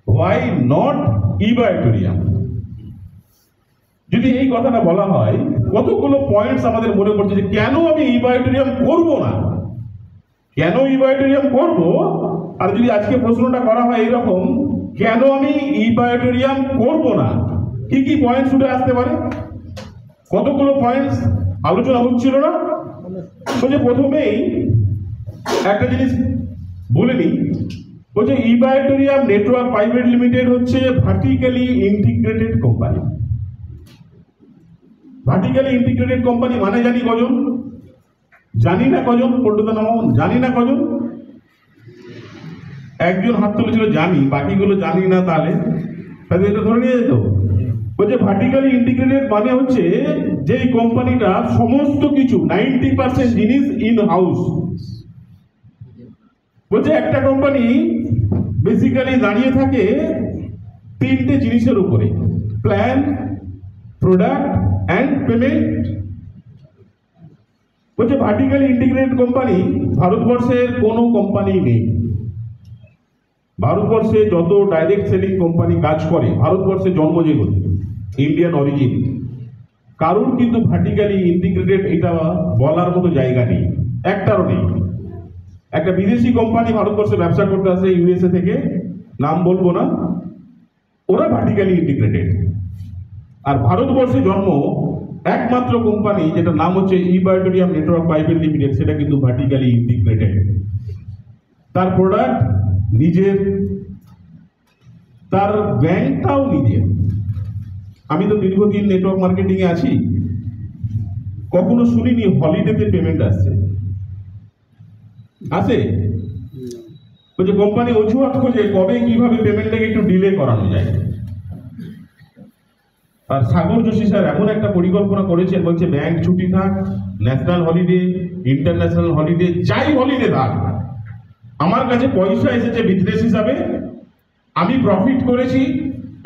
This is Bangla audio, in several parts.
Why not ইবায়োটোরিয়াম? যদি এই কথাটা বলা হয়, কতগুলো পয়েন্টস আমাদের মনে পড়ছে যে কেন আমি ইবায়োটোরিয়াম করব না, কেন ইবায়োটোরিয়াম করব। আর যদি আজকে প্রশ্নটা করা হয় এইরকম, কেন আমি ইবায়োটোরিয়াম করব না, কি কি পয়েন্টস উঠে আসতে পারে? কতগুলো পয়েন্টস আলোচনা হচ্ছিল না? বলছে প্রথমেই একটা জিনিস বলে নিই, বলছে ইবায়োটোরিয়াম নেটওয়ার্ক প্রাইভেট লিমিটেড হচ্ছে vertically integrated company. Vertically integrated company মানে জানি কজন? জানি না কজন? পল্টুদা নাম জানি না কজন? একজন হাত তুলেছিল জানি, বাকিগুলো জানি না। তাহলে এটা ধরে নিয়ে যেত। বলছে ভার্টিক্যালি ইন্টিগ্রেটেড মানে হচ্ছে যেই কোম্পানিটা সমস্ত কিছু 90% জিনিস ইন হাউস। বলছে একটা কোম্পানি বেসিক্যালি দাঁড়িয়ে থাকে তিনটে জিনিসের উপরে: প্ল্যান, প্রোডাক্ট অ্যান্ড পেমেন্ট। বলছে ভার্টিক্যালি ইন্টিগ্রেটেড কোম্পানি ভারতবর্ষের কোনো কোম্পানি নেই। ভারতবর্ষে যত ডাইরেক্ট সেলিং কোম্পানি কাজ করে, ভারতবর্ষে জন্ম যেগুলো ইন্ডিয়ান অরিজিন, কারোর কিন্তু ভার্টিক্যালি ইন্টিগ্রেটেড এটা বলার মতো জায়গা নেই, একটারও নেই। একটা বিদেশি কোম্পানি ভারতবর্ষে ব্যবসা করতে আসে ইউএসএ থেকে, নাম বলবো না, ওরা ভার্টিক্যালি ইন্টিগ্রেটেড। আর ভারতবর্ষে জন্ম একমাত্র কোম্পানি যেটা নাম হচ্ছে ইবায়োটোরিয়াম নেটওয়ার্ক প্রাইভেট লিমিটেড, সেটা কিন্তু ভার্টিক্যালি ইন্টিগ্রেটেড। তার প্রোডাক্ট নিজের, তার ব্যাংকটাও নিজের। আমি তো দীর্ঘদিন নেটওয়ার্ক মার্কেটিং এ আছি, কখনো শুনিনি হলিডেতে পেমেন্ট আসছে। আছে? বলছে কোম্পানি অজুহাত খোঁজে কবে কিভাবে পেমেন্টটাকে একটু ডিলে করানো যায়। আর সাগর যোশী স্যার এমন একটা পরিকল্পনা করেছেন, বলছে ব্যাংক ছুটি থাক, ন্যাশনাল হলিডে, ইন্টারন্যাশনাল হলিডে, যাই হলিডে থাক, আমার কাছে পয়সা এসেছে বিজনেস হিসাবে, আমি প্রফিট করেছি,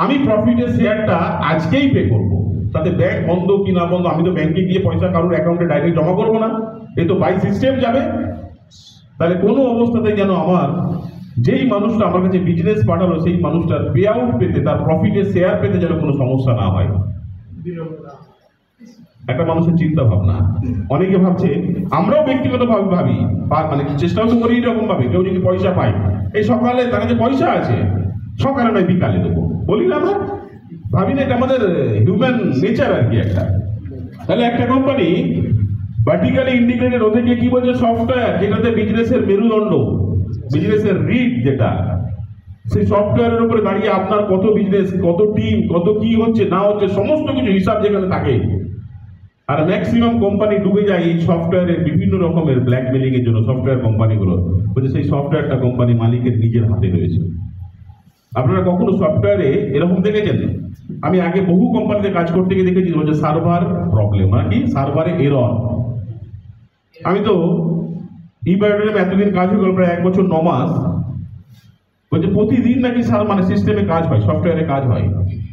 আমি প্রফিটের শেয়ারটা আজকেই পে করবো। তাতে ব্যাংক বন্ধ কি না বন্ধ, আমি তো ব্যাংকে গিয়ে পয়সা কারোর অ্যাকাউন্টে ডাইরেক্ট জমা করবো না, এ তো বাই সিস্টেম যাবে। তাহলে কোনো অবস্থাতে যেন আমার যেই মানুষটা আমার কাছে বিজনেস পাঠালো, সেই মানুষটার পে আউট পেতে, তার প্রফিটের শেয়ার পেতে যেন কোনো সমস্যা না হয়। একটা মানুষের চিন্তা ভাবনা। অনেকে ভাবছে, আমরাও ব্যক্তিগতভাবে ভাবি, মানে চেষ্টাও তো করি এরকম ভাবে, কেউ যদি পয়সা পায়, এই সকালে তার কাছে পয়সা আছে, সকালে নয় বিকালে দেবো, বলি না আমরা? ভাবি না, এটা আমাদের হিউম্যান নেচার আর কি একটা। তাহলে একটা কোম্পানি ভার্টিক্যালি ইন্টিগ্রেটেড, ওদেরকে কি বলছে? সফটওয়্যার, যেটাতে বিজনেসের মেরুদণ্ড, বিজনেসের রিড যেটা, সেই সফটওয়্যারের উপরে দাঁড়িয়ে আপনার কত বিজনেস, কত টিম, কত কি হচ্ছে না হচ্ছে, সমস্ত কিছু হিসাব যেখানে থাকে। আর ম্যাক্সিমাম কোম্পানি ডুবে যায় এই সফটওয়্যারের বিভিন্ন রকমের ব্ল্যাকমেলিং এর জন্য। সফটওয়্যার কোম্পানিগুলো বলছে সেই সফটওয়্যারটা কোম্পানি মালিকের নিজের হাতে রয়েছে। আপনারা কখনো সফটওয়্যারে এরকম দেখেছেন? আমি আগে বহু কোম্পানিতে কাজ করতে গিয়ে দেখেছি, বলছে সার্ভার প্রবলেম, নাকি সার্ভারে এরর। আমি তো ইবায়োটোরিয়াম এতদিন কাজ হয়ে গেল, প্রায় 1 বছর 9 মাস। বলছে প্রতিদিন নাকি মানে সিস্টেমে কাজ হয়, সফটওয়্যারে কাজ হয়,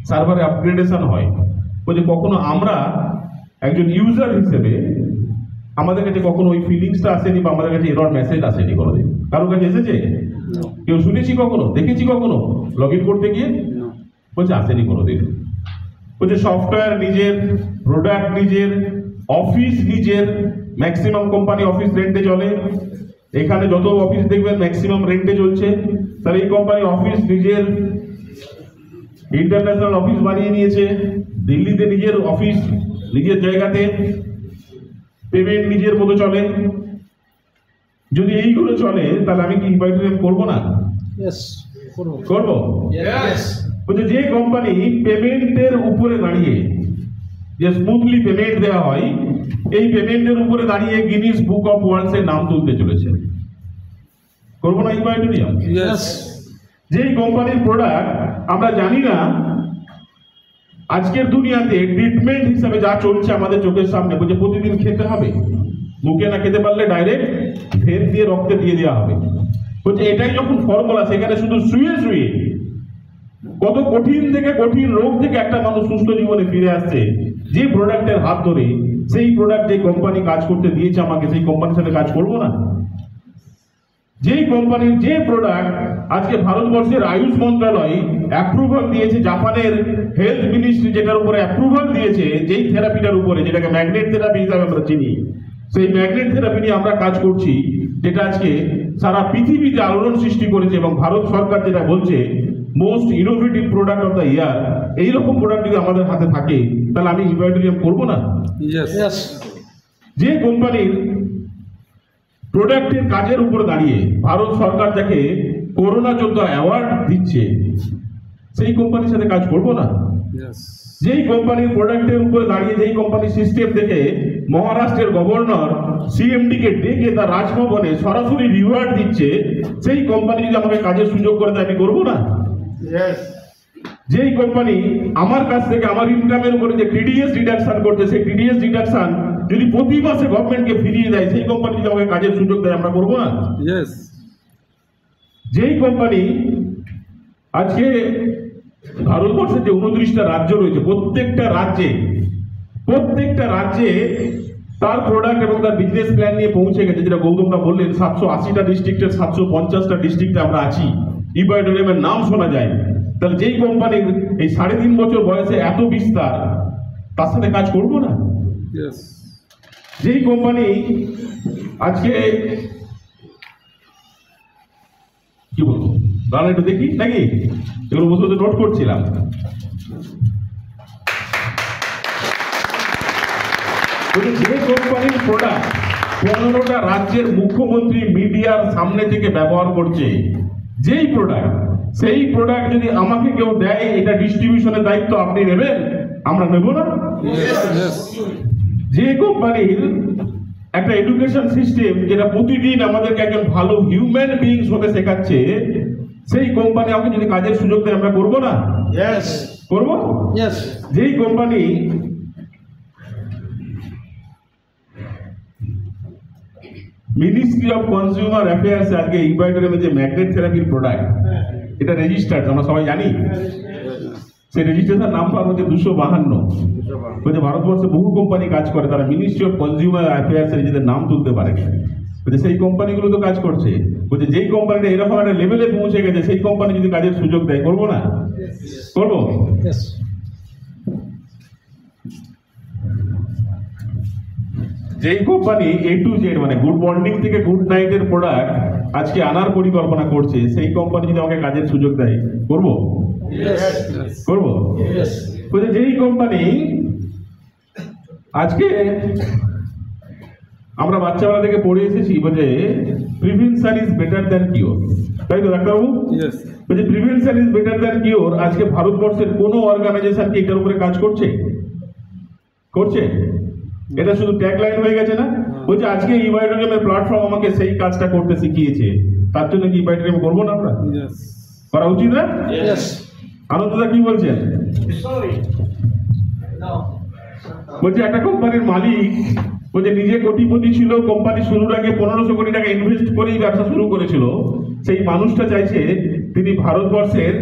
সার্ভারে আপগ্রেডেশন হয়। বলছে কখনো আমরা একজন ইউজার হিসেবে আমাদের কাছে কখনো ওই ফিলিংসটা আসেনি, বা আমাদের কাছে এরর মেসেজ আসেনি কোনোদিন। কারোর কাছে এসেছে? কেউ শুনেছি কখনো, দেখেছি কখনো লগ ইন করতে গিয়ে? বলছে আসেনি কোনোদিন। বলছে সফটওয়্যার নিজের, প্রোডাক্ট নিজের, অফিস নিজের। ম্যাক্সিমাম কোম্পানি অফিস রেন্টে চলে, এখানে যত অফিস দেখবেন ম্যাক্সিমাম রেন্টে চলছে। তাহলে এই কোম্পানি অফিস নিজের, ইন্টারন্যাশনাল অফিস বানিয়ে নিয়েছে, দিল্লিতে নিজের অফিস, নিজের জায়গাতে, পেমেন্ট নিজের মতো চলে। যদি এইগুলো চলে, তাহলে আমি কি ইবায়োটোরিয়াম করবো না? করবো। বলছে যে কোম্পানি পেমেন্টের উপরে দাঁড়িয়ে, যে স্মুথলি পেমেন্ট দেওয়া হয়, এই পেমেন্টের উপরে দাঁড়িয়ে গিনিস বুক অফ ওয়ার্ল্ডস এর নাম তুলতে চলেছে, করবো না ইবায়োটোরিয়াম? যেই কোম্পানির প্রোডাক্ট আমরা জানি না আজকের দুনিয়াতে ট্রিটমেন্ট হিসাবে যা চলছে আমাদের চোখের সামনে, বলছে প্রতিদিন খেতে হবে, মুখে না খেতে পারলে ডাইরেক্ট ভেন দিয়ে রক্তে দিয়ে দেওয়া হবে। বলছে এটাই যখন ফর্মুলা, সেখানে শুধু শুয়ে শুয়ে কত কঠিন থেকে কঠিন রোগ থেকে একটা মানুষ সুস্থ জীবনে ফিরে আসছে যে প্রোডাক্টের হাত ধরে। সেই প্রোডাক্ট যে কোম্পানি কাজ করতে দিয়েছে আমাকে, সেই কোম্পানির সাথে কাজ করবো না? যেই কোম্পানির যে প্রোডাক্ট আজকে ভারতবর্ষের আয়ুষ মন্ত্রণালয় অ্যাপ্রুভাল দিয়েছে, জাপানের হেলথ মিনিস্ট্রি যেটার উপরে অ্যাপ্রুভাল দিয়েছে, যেই থেরাপিটার উপরে, যেটাকে ম্যাগনেট থেরাপি হিসাবে আমরা চিনি, সেই ম্যাগনেট থেরাপি নিয়ে আমরা কাজ করছি, যেটা আজকে সারা পৃথিবীতে আলোড়ন সৃষ্টি করেছে। এবং ভারত সরকার যেটা বলছে most innovative product of the year, এইরকম প্রোডাক্ট যদি আমাদের হাতে থাকে তাহলে আমি ইনভাইটোরিয়াম করবো না? যে কোম্পানির প্রোডাক্টের কাজের উপর দাঁড়িয়ে ভারত সরকার যাকে করোনা যোদ্ধা অ্যাওয়ার্ড দিচ্ছে, সেই কোম্পানির সাথে কাজ করবো না? যেই কোম্পানির প্রোডাক্টের উপরে দাঁড়িয়ে, যেই কোম্পানির সিস্টেম থেকে মহারাষ্ট্রের গভর্নর সিএমডি কে ডেকে তার রাজভবনে সরাসরি রিওয়ার্ড দিচ্ছে, সেই কোম্পানি যদি আমাকে কাজের সুযোগ করে দেয় আমি করবো না? যেই কোম্পানি আমার কাছ থেকে আমার ইনকামের উপরে যে টিডিএস ডিডাকশন করছে, সেই টিডিএস ডিডাকশন যদি প্রতি মাসে গভর্নমেন্টকে ফিরিয়ে দেয়, সেই কোম্পানি যদি আমাকে কাজের সুযোগ দেয় আমরা করবো না? যেই কোম্পানি আজকে ভারতবর্ষের যে 29টা রাজ্য রয়েছে, প্রত্যেকটা রাজ্যে তার প্রোডাক্ট এবং তার বিজনেস প্ল্যান নিয়ে পৌঁছে গেছে, যেটা গৌতমদা বললেন 780টা ডিস্ট্রিক্টের 750টা ডিস্ট্রিক্টে আমরা আছি, ইবায়োডোরিয়ামের নাম শোনা যায়। তাহলে যেই কোম্পানির এই 3.5 বছর বয়সে এত বিস্তার, তার সাথে কাজ করবো না? যেই কোম্পানি আজকে কি বলবো, দাঁড়ান একটু দেখি নাকি, এগুলো বসে বসে নোট করছিলাম। যে কোম্পানির প্রোডাক্ট 15টা রাজ্যের মুখ্যমন্ত্রী মিডিয়ার সামনে থেকে ব্যবহার করছে, যেই প্রোডাক্ট, সেই প্রোডাক্ট যদি আমাকে কেউ দেয়, এটা ডিস্ট্রিবিউশনের দায়িত্ব আপনি নেবেন, আমরা নেব না? যে কোম্পানির একটা এডুকেশন সিস্টেম যেটা প্রতিদিন আমাদেরকে একজন ভালো হিউম্যান বিইংস হতে শেখাচ্ছে, সেই কোম্পানি আমাকে যদি কাজের সুযোগ দেয় আমরা করবো না? করবো। যেই company ministry of consumer affairs আজকে ইবায়োডোরিয়ামের যে ম্যাগনেট থেরাপির প্রোডাক্ট, এটা রেজিস্টার্ড, আমরা সবাই জানি। সেই রেজিস্ট্রেশন নাম্বার হচ্ছে 252। বলছে ভারতবর্ষে বহু কোম্পানি কাজ করে, তারা মিনিস্ট্রি অফ কনজিউমার অ্যাফেয়ার্স এর নিজেদের নাম তুলতে পারে। বলছে সেই কোম্পানিগুলো তো কাজ করছে। বলছে যেই কোম্পানিটা এরকম একটা লেভেলে পৌঁছে গেছে, সেই কোম্পানি যদি কাজের সুযোগ দেয়, করবো না? করবো। যেই কোম্পানি A to Z মানে গুড মর্নিং থেকে গুড নাইটের প্রোডাক্ট আজকে আনার পরিকল্পনা করছে, সেই কোম্পানি যদি আমাকে কাজের সুযোগ দেয়, করবো? করবো। বলছে যেই কোম্পানি আজকে আমরা বাচ্চাবেলা থেকে পড়ে এসেছি, বলছে prevention is better than cure, তাই তো ডাক্তারবাবু? বলছে prevention is better than cure. আজকে ভারতবর্ষের কোনো অর্গানাইজেশন কি এটার উপরে কাজ করছে? এটা শুধু ট্যাগলাইন হয়ে গেছে না? বলছে আজকে ইবায়োডোরিয়ামের প্ল্যাটফর্ম আমাকে সেই কাজটা করতে শিখিয়েছে, তার জন্য কি ইবায়োডোরিয়াম করবো না আমরা? করা উচিত না? আনন্দদা কি বলছেন? বলছে একটা কোম্পানির মালিক বলছে নিজে কোটিপতি ছিল, কোম্পানি শুরুর আগে 1500 কোটি টাকা ইনভেস্ট করেই ব্যবসা শুরু করেছিল। সেই মানুষটা চাইছে তিনি ভারতবর্ষের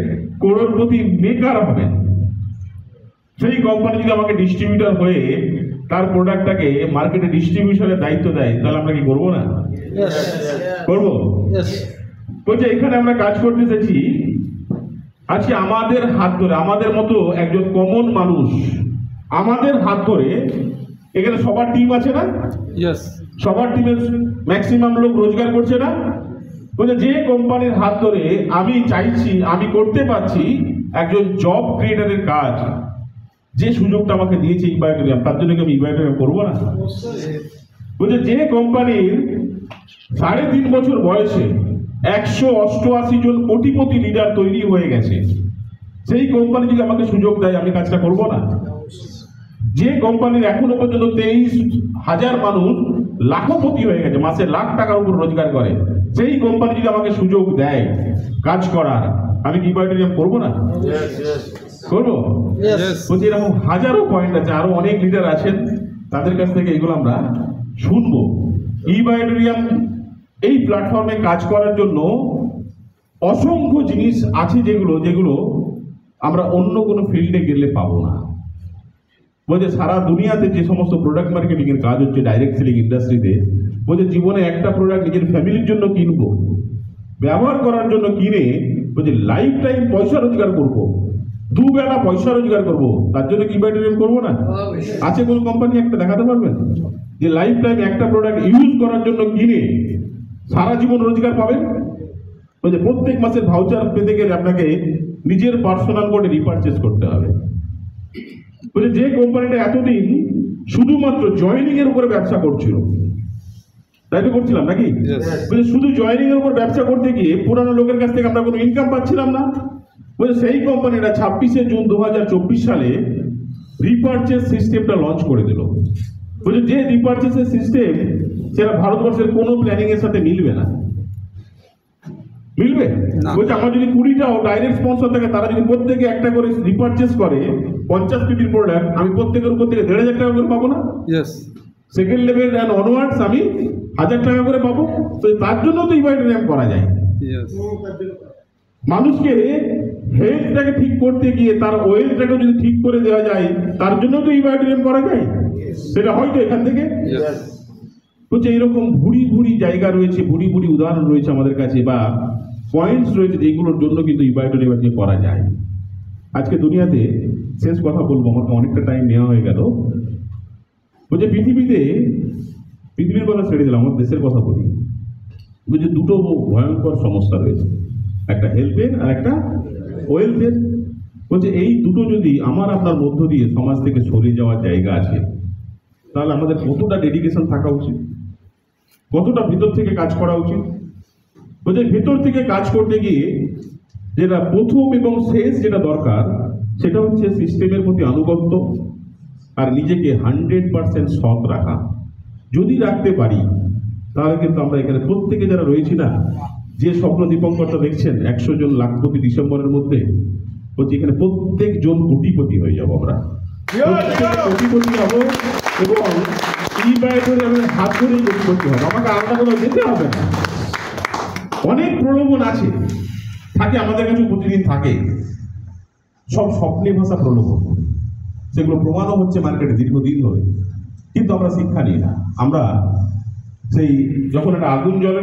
করোড়পতি মেকার হবেন। সেই কোম্পানি যদি আমাকে ডিস্ট্রিবিউটর হয়ে তার প্রোডাক্টটাকে মার্কেটে ডিস্ট্রিবিউশনের দায়িত্ব দেয়, তাহলে আমরা কি করবো না? করবো। বলছে এখানে আমরা কাজ করতে এসেছি, আজকে আমাদের হাত ধরে, আমাদের মতো একজন কমন মানুষ আমাদের হাত ধরে, এখানে সবার টিম আছে না? সবার টিমের ম্যাক্সিমাম লোক রোজগার করছে না? বলছে যে কোম্পানির হাত ধরে আমি চাইছি, আমি করতে পারছি একজন জব ক্রিয়েটারের কাজ, যে সুযোগটা আমাকে দিয়েছে ইবায়োডোরিয়াম, তার জন্য কি আমি ইবায়োডোরিয়াম করবো না? বলছে যে কোম্পানির 3.5 বছর বয়সে 188 জন কোটিপতি লিডার তৈরি হয়ে গেছে, সেই কোম্পানি যদি আমাকে সুযোগ দেয়, আমি কাজটা করবো না? যে কোম্পানির এখনো পর্যন্ত 23,000 মানুষ লাখপতি হয়ে গেছে, মাসে লাখ টাকার উপর রোজগার করে, সেই কোম্পানি যদি আমাকে সুযোগ দেয় কাজ করার, আমি কি ইবায়োডোরিয়াম করবো না? করবো। বলছি এরকম হাজারো পয়েন্ট আছে, আরো অনেক লিডার আছেন, তাদের কাছ থেকে এগুলো আমরা শুনবো। ইবায়োডোরিয়াম এই প্ল্যাটফর্মে কাজ করার জন্য অসংখ্য জিনিস আছে, যেগুলো আমরা অন্য কোনো ফিল্ডে গেলে পাবো না। বলছে সারা দুনিয়াতে যে সমস্ত প্রোডাক্ট মার্কেটিং এর কাজ হচ্ছে ডাইরেক্ট সেলিং ইন্ডাস্ট্রিতে, বলছে জীবনে একটা প্রোডাক্ট নিজের ফ্যামিলির জন্য কিনবো, ব্যবহার করার জন্য কিনে বলছে লাইফ টাইম পয়সা রোজগার করবো, দুবেলা পয়সা রোজগার করবো, তার জন্য কি ইবাইটোরিয়াম করবো না? আছে কোন কোম্পানি একটা দেখাতে পারবেন যে লাইফ টাইম একটা প্রোডাক্ট ইউজ করার জন্য কিনে সারা জীবন রোজগার পাবেন? ওই যে প্রত্যেক মাসের ভাউচার পেতে গেলে আপনাকে নিজের পার্সোনাল করে রিপারচেস করতে হবে। বলে যে কোম্পানিটা এতদিন শুধুমাত্র জয়েনিং এর উপরে ব্যবসা করছিল, তাই তো করছিলাম নাকি? বলে শুধু জয়েনিং এর উপর ব্যবসা করতে গিয়ে পুরানো লোকের কাছ থেকে আমরা কোনো ইনকাম পাচ্ছিলাম না। বলে সেই কোম্পানিটা 26শে জুন 2024 সালে রিপারচেস সিস্টেমটা লঞ্চ করে দিল। বলে যে রিপারচেসের সিস্টেম সেটা ভারতবর্ষের কোনো প্ল্যানিং এর সাথে মিলবে না। মিলবে? বলছে আমার যদি 20টাও ডাইরেক্ট স্পন্সর থাকে, তারা যদি প্রত্যেকে একটা করে রিপারচেস করে 50 কোটির প্রোডাক্ট, আমি প্রত্যেকের উপর থেকে 1,500 টাকা করে পাবো না? সেকেন্ড লেভেল অ্যান্ড অনওয়ার্ডস আমি 1,000 টাকা করে পাবো। তো তার জন্য তো ইবাইটোরিয়াম করা যায়। মানুষকে হেলথটাকে ঠিক করতে গিয়ে তার ওয়েলথটাকে যদি ঠিক করে দেওয়া যায়, তার জন্য তো ইবাইটোরিয়াম করা যায়। সেটা হয়তো এখান থেকে বলছে এইরকম ভুড়ি ভুড়ি জায়গা রয়েছে, ভুড়ি ভুড়ি উদাহরণ রয়েছে আমাদের কাছে, বা পয়েন্টস রয়েছে যেগুলোর জন্য কিন্তু ইবাইটোরিয়াম করা যায়। আজকে দুনিয়াতে শেষ কথা বলবো, আমাকে অনেকটা টাইম নেওয়া হয়ে গেল। বলছে পৃথিবীর কথা ছেড়ে দিলাম, আমার দেশের কথা বলি। বলছে দুটো ভয়ঙ্কর সমস্যা রয়েছে, একটা হেলথের আর একটা ওয়েলথের। বলছে এই দুটো যদি আমার আপনার মধ্য দিয়ে সমাজ থেকে সরে যাওয়ার জায়গা আছে, তাহলে আমাদের কতটা ডেডিকেশন থাকা উচিত, কতটা ভিতর থেকে কাজ করা উচিত। বলছে ভেতর থেকে কাজ করতে গিয়ে যেটা প্রথম এবং শেষ যেটা দরকার, সেটা হচ্ছে সিস্টেমের প্রতি আনুগত্য আর নিজেকে 100% সৎ রাখা। যদি রাখতে পারি তাহলে কিন্তু আমরা এখানে প্রত্যেকে যারা রয়েছি না, যে স্বপ্ন দীপঙ্করটা দেখছেন 100 জন লাখপতি ডিসেম্বরের মধ্যে, বলছি এখানে প্রত্যেকজন কোটিপতি হয়ে যাবো আমরা, কোটিপতি হবো। এবং ইবাইটোরিয়ামের হাত ধরেই কোটিপতি হবে, আমাকে আলাদা করে যেতে হবে না। অনেক প্রলোভন আছে, থাকে আমাদের কাছে, প্রতিদিন থাকে, সব স্বপ্নে ভাষা প্রলোভন, সেগুলো প্রমাণও হচ্ছে মার্কেটে দীর্ঘদিন ধরে, কিন্তু আমরা শিক্ষা নিই না। আমরা সেই যখন একটা আগুন জ্বলে